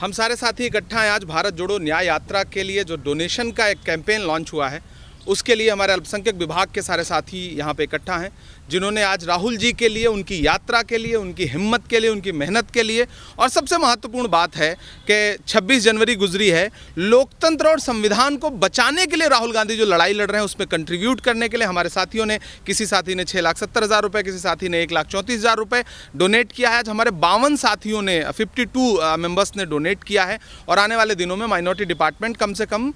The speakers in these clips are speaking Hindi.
हम सारे साथी इकट्ठा हैं आज भारत जोड़ो न्याय यात्रा के लिए। जो डोनेशन का एक कैंपेन लॉन्च हुआ है उसके लिए हमारे अल्पसंख्यक विभाग के सारे साथी यहाँ पे इकट्ठा हैं, जिन्होंने आज राहुल जी के लिए, उनकी यात्रा के लिए, उनकी हिम्मत के लिए, उनकी मेहनत के लिए, और सबसे महत्वपूर्ण बात है कि 26 जनवरी गुजरी है, लोकतंत्र और संविधान को बचाने के लिए राहुल गांधी जो लड़ाई लड़ रहे हैं उसमें कंट्रीब्यूट करने के लिए हमारे साथियों ने, किसी साथी ने 6,70,000 रुपये, किसी साथी ने 1,34,000 रुपये डोनेट किया है। आज हमारे 52 साथियों ने, 52 मेंबर्स ने डोनेट किया है और आने वाले दिनों में माइनॉरिटी डिपार्टमेंट कम से कम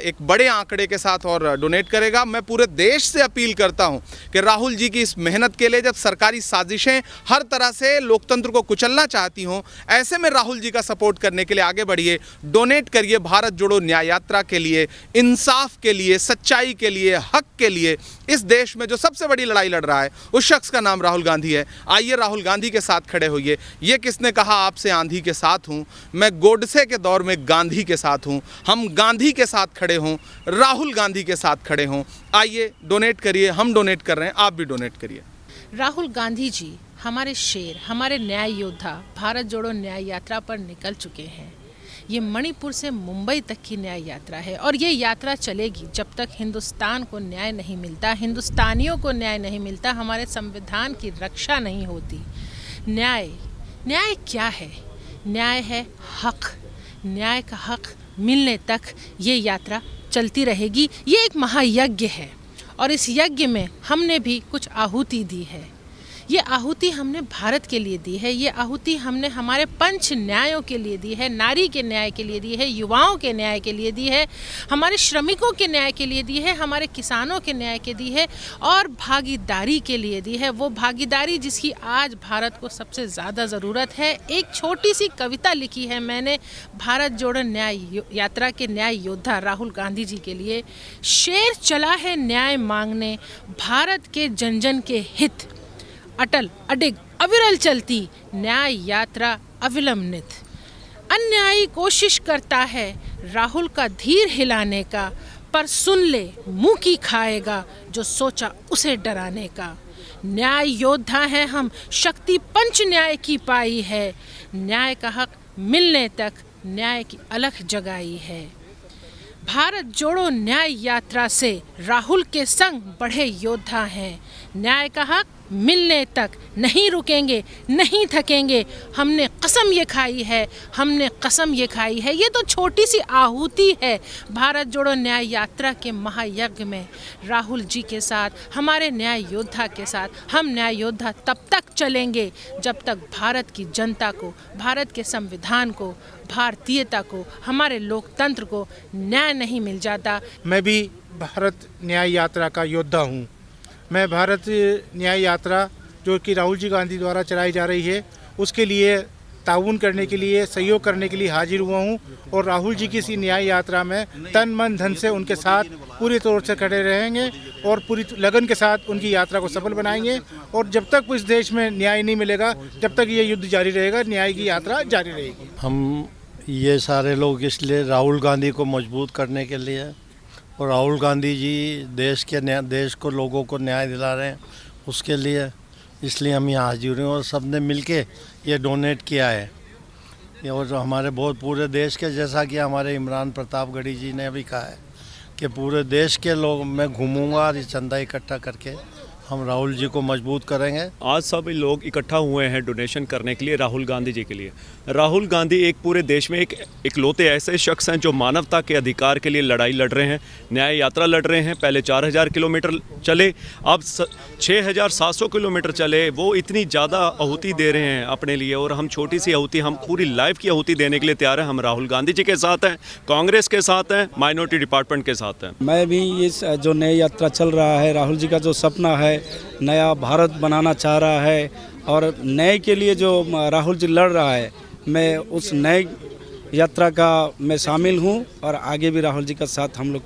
एक बड़े आंकड़े के साथ और डोनेट करेगा। मैं पूरे देश से अपील करता हूं कि राहुल जी की इस मेहनत के लिए, जब सरकारी साजिशें हर तरह से लोकतंत्र को कुचलना चाहती हों, ऐसे में राहुल जी का सपोर्ट करने के लिए आगे बढ़िए, डोनेट करिए भारत जोड़ो न्याय यात्रा के लिए, इंसाफ के लिए, सच्चाई के लिए, हक के लिए। इस देश में जो सबसे बड़ी लड़ाई लड़ रहा है उस शख्स का नाम राहुल गांधी है। आइए राहुल गांधी के साथ खड़े होइए। ये किसने कहा आपसे आंधी के साथ हूं? मैं गोडसे के दौर में गांधी के साथ हूं। हम गांधी के साथ खड़े हों, राहुल गांधी के साथ खड़े हों। आइए डोनेट करिए, हम डोनेट कर रहे हैं, आप भी डोनेट करिए। राहुल गांधी जी हमारे शेर, हमारे न्याय योद्धा भारत जोड़ो न्याय यात्रा पर निकल चुके हैं। ये मणिपुर से मुंबई तक की न्याय यात्रा है और ये यात्रा चलेगी जब तक हिंदुस्तान को न्याय नहीं मिलता, हिंदुस्तानियों को न्याय नहीं मिलता, हमारे संविधान की रक्षा नहीं होती। न्याय क्या है? न्याय है हक। न्याय का हक मिलने तक ये यात्रा चलती रहेगी। ये एक महायज्ञ है और इस यज्ञ में हमने भी कुछ आहुति दी है। ये आहुति हमने भारत के लिए दी है, ये आहुति हमने हमारे पंच न्यायों के लिए दी है, नारी के न्याय के लिए दी है, युवाओं के न्याय के लिए दी है, हमारे श्रमिकों के न्याय के लिए दी है, हमारे किसानों के न्याय के दी है और भागीदारी के लिए दी है। वो भागीदारी जिसकी आज भारत को सबसे ज़्यादा ज़रूरत है। एक छोटी सी कविता लिखी है मैंने भारत जोड़ो न्याय यात्रा के न्याय योद्धा राहुल गांधी जी के लिए। शेर चला है न्याय मांगने, भारत के जन जन के हित, अटल अडिग अविरल चलती न्याय यात्रा अविलंबित। अन्यायी कोशिश करता है राहुल का धीर हिलाने का, पर सुन ले मुंह की खाएगा जो सोचा उसे डराने का। न्याय योद्धा है हम, शक्ति पंच न्याय की पाई है, न्याय का हक मिलने तक न्याय की अलख जगाई है। भारत जोड़ो न्याय यात्रा से राहुल के संग बढ़े योद्धा हैं, न्याय का हक मिलने तक नहीं रुकेंगे, नहीं थकेंगे। हमने कसम ये खाई है, हमने कसम ये खाई है। ये तो छोटी सी आहुति है भारत जोड़ो न्याय यात्रा के महायज्ञ में। राहुल जी के साथ, हमारे न्याय योद्धा के साथ हम न्याय योद्धा तब तक चलेंगे जब तक भारत की जनता को, भारत के संविधान को, भारतीयता को, हमारे लोकतंत्र को न्याय नहीं मिल जाता। मैं भी भारत न्याय यात्रा का योद्धा हूँ। मैं भारत न्याय यात्रा जो कि राहुल जी गांधी द्वारा चलाई जा रही है उसके लिए ताउन करने के लिए, सहयोग करने के लिए हाजिर हुआ हूँ और राहुल जी की इसी न्याय यात्रा में तन मन धन से उनके साथ पूरी तौर से खड़े रहेंगे और पूरी लगन के साथ उनकी यात्रा को सफल बनाएंगे। और जब तक इस देश में न्याय नहीं मिलेगा तब तक ये युद्ध जारी रहेगा, न्याय की यात्रा जारी रहेगी। हम ये सारे लोग इसलिए राहुल गांधी को मजबूत करने के लिए, और राहुल गांधी जी देश को, लोगों को न्याय दिला रहे हैं उसके लिए, इसलिए हम यहाँ हाजिर हैं और सब ने मिल के ये डोनेट किया है। और हमारे बहुत पूरे देश के, जैसा कि हमारे इमरान प्रतापगढ़ी जी ने अभी कहा है कि पूरे देश के लोग मैं घूमूंगा और ये चंदा इकट्ठा करके हम राहुल जी को मजबूत करेंगे। आज सभी लोग इकट्ठा हुए हैं डोनेशन करने के लिए राहुल गांधी जी के लिए। राहुल गांधी एक पूरे देश में एक इकलौते ऐसे शख्स हैं जो मानवता के अधिकार के लिए लड़ाई लड़ रहे हैं, न्याय यात्रा लड़ रहे हैं। पहले 4,000 किलोमीटर चले, अब 6,700 किलोमीटर चले। वो इतनी ज़्यादा आहुति दे रहे हैं अपने लिए और हम छोटी सी आहुति, हम पूरी लाइफ की आहुति देने के लिए तैयार हैं। हम राहुल गांधी जी के साथ हैं, कांग्रेस के साथ हैं, माइनॉरिटी डिपार्टमेंट के साथ हैं। मैं भी इस जो न्याय यात्रा चल रहा है, राहुल जी का जो सपना है, नया भारत बनाना चाह रहा है और न्याय के लिए जो राहुल जी लड़ रहा है, मैं उस न्याय यात्रा का मैं शामिल हूँ और आगे भी राहुल जी का साथ हम लोग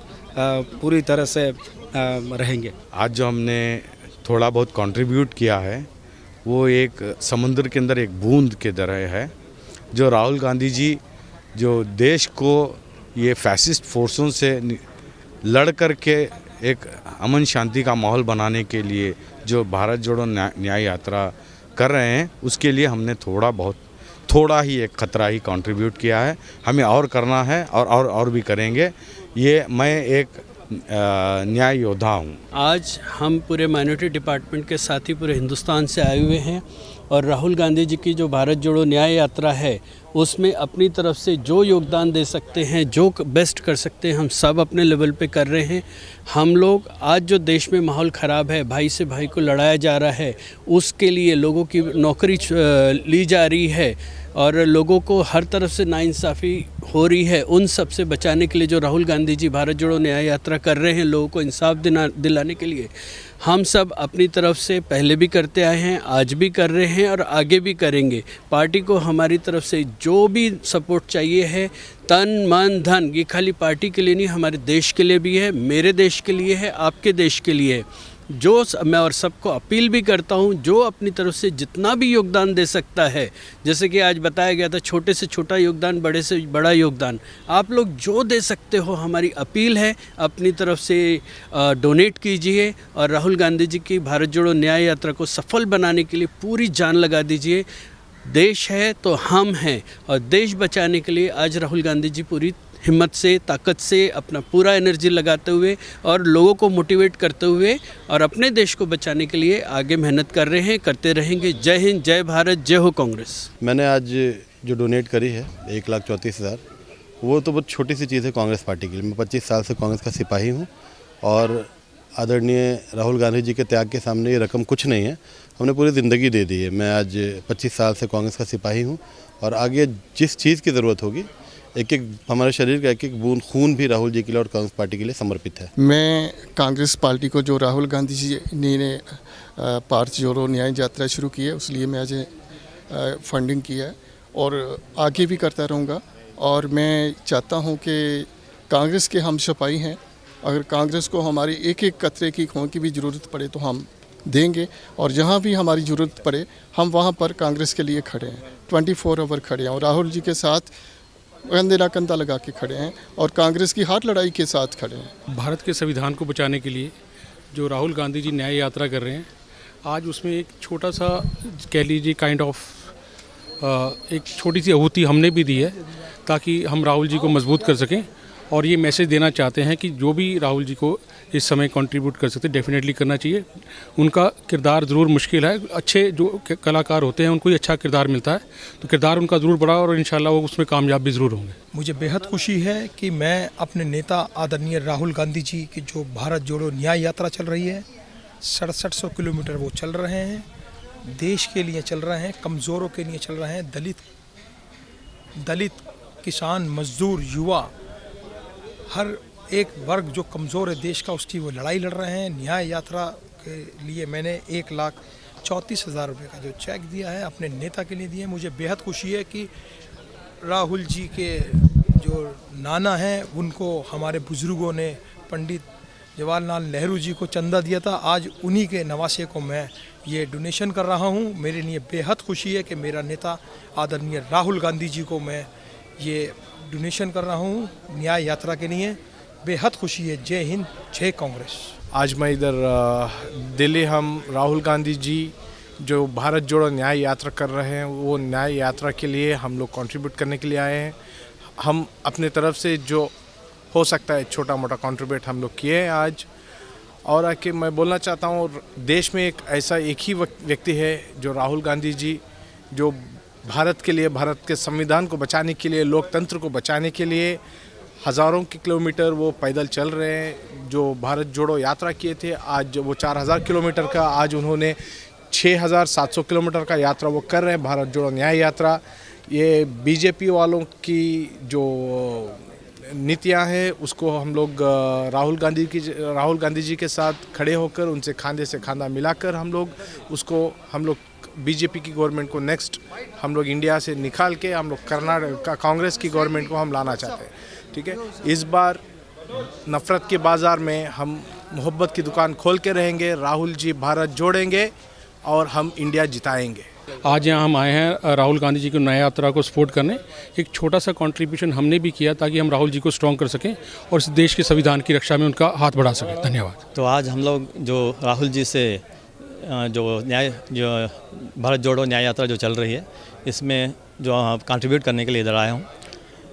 पूरी तरह से रहेंगे। आज जो हमने थोड़ा बहुत कंट्रीब्यूट किया है वो एक समुद्र के अंदर एक बूंद के तरह है। जो राहुल गांधी जी जो देश को ये फैसिस्ट फोर्सों से लड़ कर के एक अमन शांति का माहौल बनाने के लिए जो भारत जोड़ो न्याय यात्रा कर रहे हैं, उसके लिए हमने थोड़ा ही एक खतरा ही कंट्रीब्यूट किया है। हमें और करना है और भी करेंगे। ये मैं एक न्याय योद्धा हूँ। आज हम पूरे माइनॉरिटी डिपार्टमेंट के साथ ही पूरे हिंदुस्तान से आए हुए हैं और राहुल गांधी जी की जो भारत जोड़ो न्याय यात्रा है उसमें अपनी तरफ से जो योगदान दे सकते हैं, जो बेस्ट कर सकते हैं, हम सब अपने लेवल पे कर रहे हैं। हम लोग आज जो देश में माहौल ख़राब है, भाई से भाई को लड़ाया जा रहा है, उसके लिए लोगों की नौकरी ली जा रही है और लोगों को हर तरफ से नाइंसाफ़ी हो रही है, उन सब से बचाने के लिए जो राहुल गांधी जी भारत जोड़ो न्याय यात्रा कर रहे हैं, लोगों को इंसाफ दिलाने के लिए हम सब अपनी तरफ से पहले भी करते आए हैं, आज भी कर रहे हैं और आगे भी करेंगे। पार्टी को हमारी तरफ से जो भी सपोर्ट चाहिए है, तन मन धन, ये खाली पार्टी के लिए नहीं, हमारे देश के लिए भी है, मेरे देश के लिए है, आपके देश के लिए है। जो मैं और सबको अपील भी करता हूं, जो अपनी तरफ से जितना भी योगदान दे सकता है, जैसे कि आज बताया गया था, छोटे से छोटा योगदान, बड़े से बड़ा योगदान, आप लोग जो दे सकते हो, हमारी अपील है, अपनी तरफ से डोनेट कीजिए और राहुल गांधी जी की भारत जोड़ो न्याय यात्रा को सफल बनाने के लिए पूरी जान लगा दीजिए। देश है तो हम हैं और देश बचाने के लिए आज राहुल गांधी जी पूरी हिम्मत से, ताकत से, अपना पूरा एनर्जी लगाते हुए और लोगों को मोटिवेट करते हुए और अपने देश को बचाने के लिए आगे मेहनत कर रहे हैं, करते रहेंगे। जय हिंद, जय भारत, जय हो कांग्रेस। मैंने आज जो डोनेट करी है 1,34,000, वो तो बहुत छोटी सी चीज़ है कांग्रेस पार्टी के लिए। मैं 25 साल से कांग्रेस का सिपाही हूँ और आदरणीय राहुल गांधी जी के त्याग के सामने ये रकम कुछ नहीं है। हमने पूरी ज़िंदगी दे दी है। मैं आज 25 साल से कांग्रेस का सिपाही हूँ और आगे जिस चीज़ की ज़रूरत होगी, एक एक हमारे शरीर का एक एक बूंद खून भी राहुल जी के लिए और कांग्रेस पार्टी के लिए समर्पित है। मैं कांग्रेस पार्टी को, जो राहुल गांधी जी ने भारत जोड़ो न्याय यात्रा शुरू की है, उसलिए मैं आज फंडिंग किया है और आगे भी करता रहूँगा। और मैं चाहता हूँ कि कांग्रेस के हम सिपाही हैं, अगर कांग्रेस को हमारी एक एक कतरे की खून की भी ज़रूरत पड़े तो हम देंगे और जहाँ भी हमारी ज़रूरत पड़े हम वहाँ पर कांग्रेस के लिए खड़े हैं, 24 आवर खड़े हैं और राहुल जी के साथ कंधे ना कंधा लगा के खड़े हैं और कांग्रेस की हर लड़ाई के साथ खड़े हैं। भारत के संविधान को बचाने के लिए जो राहुल गांधी जी न्याय यात्रा कर रहे हैं, आज उसमें एक छोटा सा, कह लीजिए, काइंड ऑफ एक छोटी सी आहुति हमने भी दी है ताकि हम राहुल जी को मजबूत कर सकें। और ये मैसेज देना चाहते हैं कि जो भी राहुल जी को इस समय कंट्रीब्यूट कर सकते, डेफिनेटली करना चाहिए। उनका किरदार ज़रूर मुश्किल है, अच्छे जो कलाकार होते हैं उनको ही अच्छा किरदार मिलता है, तो किरदार उनका ज़रूर बड़ा और इंशाल्लाह वो उसमें कामयाब भी ज़रूर होंगे। मुझे बेहद खुशी है कि मैं अपने नेता आदरणीय राहुल गांधी जी की जो भारत जोड़ो न्याय यात्रा चल रही है, 6700 किलोमीटर वो चल रहे हैं, देश के लिए चल रहे हैं, कमज़ोरों के लिए चल रहे हैं, दलित किसान, मजदूर, युवा, हर एक वर्ग जो कमज़ोर है देश का, उसकी वो लड़ाई लड़ रहे हैं। न्याय यात्रा के लिए मैंने 1,34,000 रुपये का जो चेक दिया है अपने नेता के लिए दिया है। मुझे बेहद खुशी है कि राहुल जी के जो नाना हैं उनको हमारे बुज़ुर्गों ने, पंडित जवाहरलाल नेहरू जी को चंदा दिया था, आज उन्हीं के नवासे को मैं ये डोनेशन कर रहा हूँ। मेरे लिए बेहद खुशी है कि मेरा नेता आदरणीय राहुल गांधी जी को मैं ये डोनेशन कर रहा हूँ न्याय यात्रा के लिए। बेहद खुशी है। जय हिंद, जय कांग्रेस। आज मैं इधर दिल्ली, हम राहुल गांधी जी जो भारत जोड़ो न्याय यात्रा कर रहे हैं, वो न्याय यात्रा के लिए हम लोग कंट्रीब्यूट करने के लिए आए हैं। हम अपने तरफ से जो हो सकता है छोटा मोटा कंट्रीब्यूट हम लोग किए हैं आज। और आके मैं बोलना चाहता हूँ, देश में एक ही व्यक्ति है जो राहुल गांधी जी, जो भारत के लिए, भारत के संविधान को बचाने के लिए, लोकतंत्र को बचाने के लिए हज़ारों के किलोमीटर वो पैदल चल रहे हैं। जो भारत जोड़ो यात्रा किए थे, आज वो 4000 किलोमीटर का, आज उन्होंने 6700 किलोमीटर का यात्रा वो कर रहे हैं, भारत जोड़ो न्याय यात्रा। ये बीजेपी वालों की जो नीतियां हैं उसको हम लोग राहुल गांधी जी के साथ खड़े होकर, उनसे खांधे से खांधा मिलाकर हम लोग बीजेपी की गवर्नमेंट को नेक्स्ट हम लोग इंडिया से निकाल के हम लोग कर्नाटक कांग्रेस की गवर्नमेंट को हम लाना चाहते हैं। ठीक है, इस बार नफ़रत के बाज़ार में हम मोहब्बत की दुकान खोल के रहेंगे। राहुल जी भारत जोड़ेंगे और हम इंडिया जिताएंगे। आज यहाँ हम आए हैं राहुल गांधी जी की न्याय यात्रा को सपोर्ट करने। एक छोटा सा कंट्रीब्यूशन हमने भी किया ताकि हम राहुल जी को स्ट्रॉन्ग कर सकें और इस देश के संविधान की रक्षा में उनका हाथ बढ़ा सकें। धन्यवाद। तो आज हम लोग जो राहुल जी से जो भारत जोड़ो न्याय यात्रा जो चल रही है, इसमें जो कंट्रीब्यूट करने के लिए इधर आया हूँ।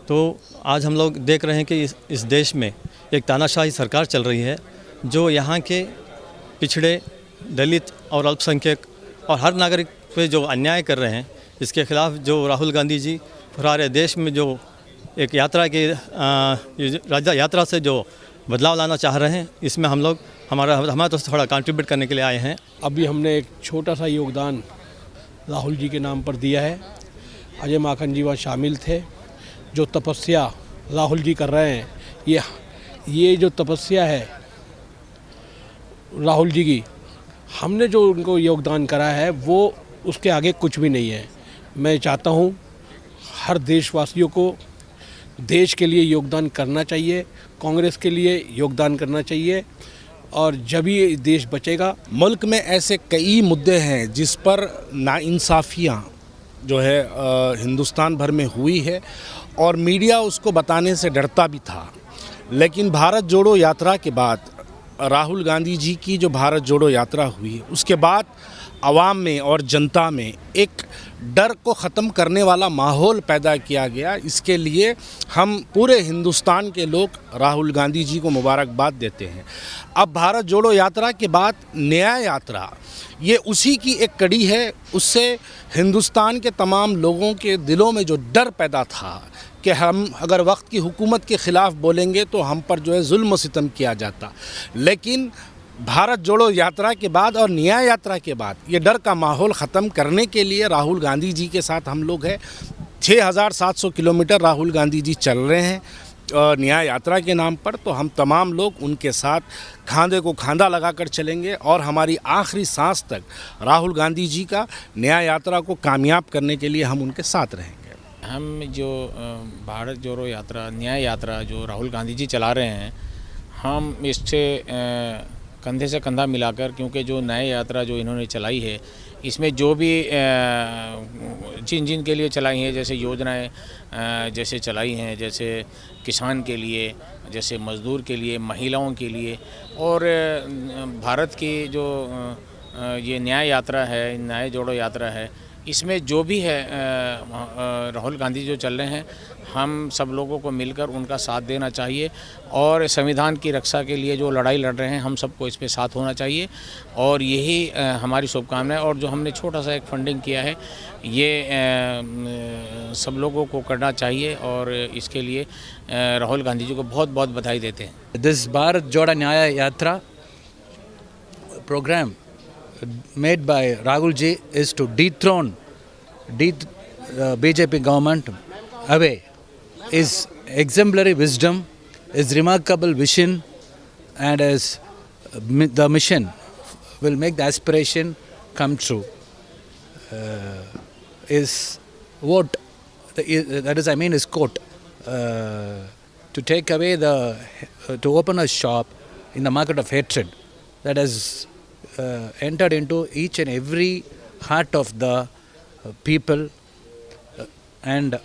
तो आज हम लोग देख रहे हैं कि इस देश में एक तानाशाही सरकार चल रही है, जो यहाँ के पिछड़े, दलित और अल्पसंख्यक और हर नागरिक पे जो अन्याय कर रहे हैं, इसके खिलाफ जो राहुल गांधी जी पूरे देश में जो एक यात्रा की यात्रा से जो बदलाव लाना चाह रहे हैं, इसमें हम लोग हमारा तो थोड़ा कंट्रीब्यूट करने के लिए आए हैं। अभी हमने एक छोटा सा योगदान राहुल जी के नाम पर दिया है। अजय माखन जी वहाँ शामिल थे। जो तपस्या राहुल जी कर रहे हैं, ये जो तपस्या है राहुल जी की, हमने जो उनको योगदान करा है वो उसके आगे कुछ भी नहीं है। मैं चाहता हूँ हर देशवासियों को देश के लिए योगदान करना चाहिए, कांग्रेस के लिए योगदान करना चाहिए, और जब ये देश बचेगा। मुल्क में ऐसे कई मुद्दे हैं जिस पर नाइंसाफ़ियाँ जो है हिंदुस्तान भर में हुई है और मीडिया उसको बताने से डरता भी था। लेकिन भारत जोड़ो यात्रा के बाद, राहुल गांधी जी की जो भारत जोड़ो यात्रा हुई, उसके बाद आवाम में और जनता में एक डर को ख़त्म करने वाला माहौल पैदा किया गया। इसके लिए हम पूरे हिंदुस्तान के लोग राहुल गांधी जी को मुबारकबाद देते हैं। अब भारत जोड़ो यात्रा के बाद न्याय यात्रा, ये उसी की एक कड़ी है। उससे हिंदुस्तान के तमाम लोगों के दिलों में जो डर पैदा था कि हम अगर वक्त की हुकूमत के ख़िलाफ़ बोलेंगे तो हम पर जो है जुल्म सितम किया जाता, लेकिन भारत जोड़ो यात्रा के बाद और न्याय यात्रा के बाद ये डर का माहौल ख़त्म करने के लिए राहुल गांधी जी के साथ हम लोग हैं। 6700 किलोमीटर राहुल गांधी जी चल रहे हैं न्याय यात्रा के नाम पर, तो हम तमाम लोग उनके साथ खांधे को खांधा लगाकर चलेंगे और हमारी आखिरी सांस तक राहुल गांधी जी का न्याय यात्रा को कामयाब करने के लिए हम उनके साथ रहेंगे। हम जो भारत जोड़ो यात्रा, न्याय यात्रा जो राहुल गांधी जी चला रहे हैं, हम इससे कंधे से कंधा मिलाकर, क्योंकि जो न्याय यात्रा जो इन्होंने चलाई है, इसमें जो भी जिन के लिए चलाई हैं, जैसे योजनाएं जैसे चलाई हैं, जैसे किसान के लिए, जैसे मज़दूर के लिए, महिलाओं के लिए, और भारत की जो ये न्याय यात्रा है, न्याय जोड़ो यात्रा है, इसमें जो भी है राहुल गांधी जो चल रहे हैं, हम सब लोगों को मिलकर उनका साथ देना चाहिए और संविधान की रक्षा के लिए जो लड़ाई लड़ रहे हैं, हम सबको इस पे साथ होना चाहिए, और यही हमारी शुभकामनाएं। और जो हमने छोटा सा एक फंडिंग किया है, ये सब लोगों को करना चाहिए, और इसके लिए राहुल गांधी जी को बहुत बहुत बधाई देते हैं। दिस भारत जोड़ो न्याय यात्रा programme made by Rahul ji is to dethrone BJP government away. His exemplary wisdom, his remarkable vision, and his the mission will make the aspiration come true. His vote, that is, I mean his quote, to take away to open a shop in the market of hatred, that has entered into each and every heart of the people, and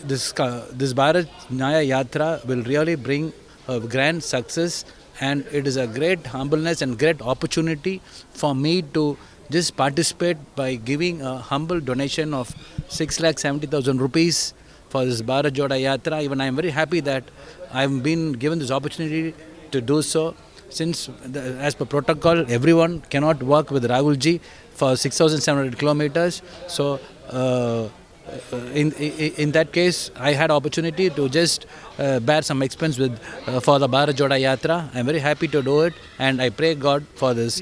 this Bharat Nyaya Yatra will really bring a grand success, and it is a great humbleness and great opportunity for me to just participate by giving a humble donation of 6,70,000 rupees for this Bharat Joda Yatra. Even I am very happy that I have been given this opportunity to do so. Since as per protocol, everyone cannot work with Rahul ji for 6,700 kilometers. So in that case, I had opportunity to just bear some expense for the Bharat Joda Yatra. I am very happy to do it, and I pray God for this,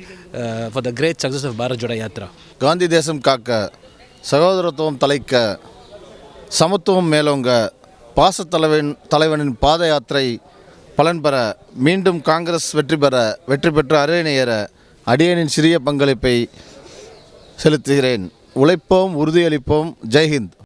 for the great success of Bharat Joda Yatra. Gandhi தேசம் காக்க, சகோதரத்துவம் தலைக்க, சமத்துவம் மேலோங்க, பாசத்தலைவனின் பாத யாத்திரை பலன் பெற, மீண்டும் காங்கிரஸ் வெற்றி பெற்று அரியணை ஏற அடியனின் சிறிய பங்களிப்பை செலுத்துகிறேன். உழைப்போம், உறுதியளிப்போம். ஜெய்ஹிந்த்.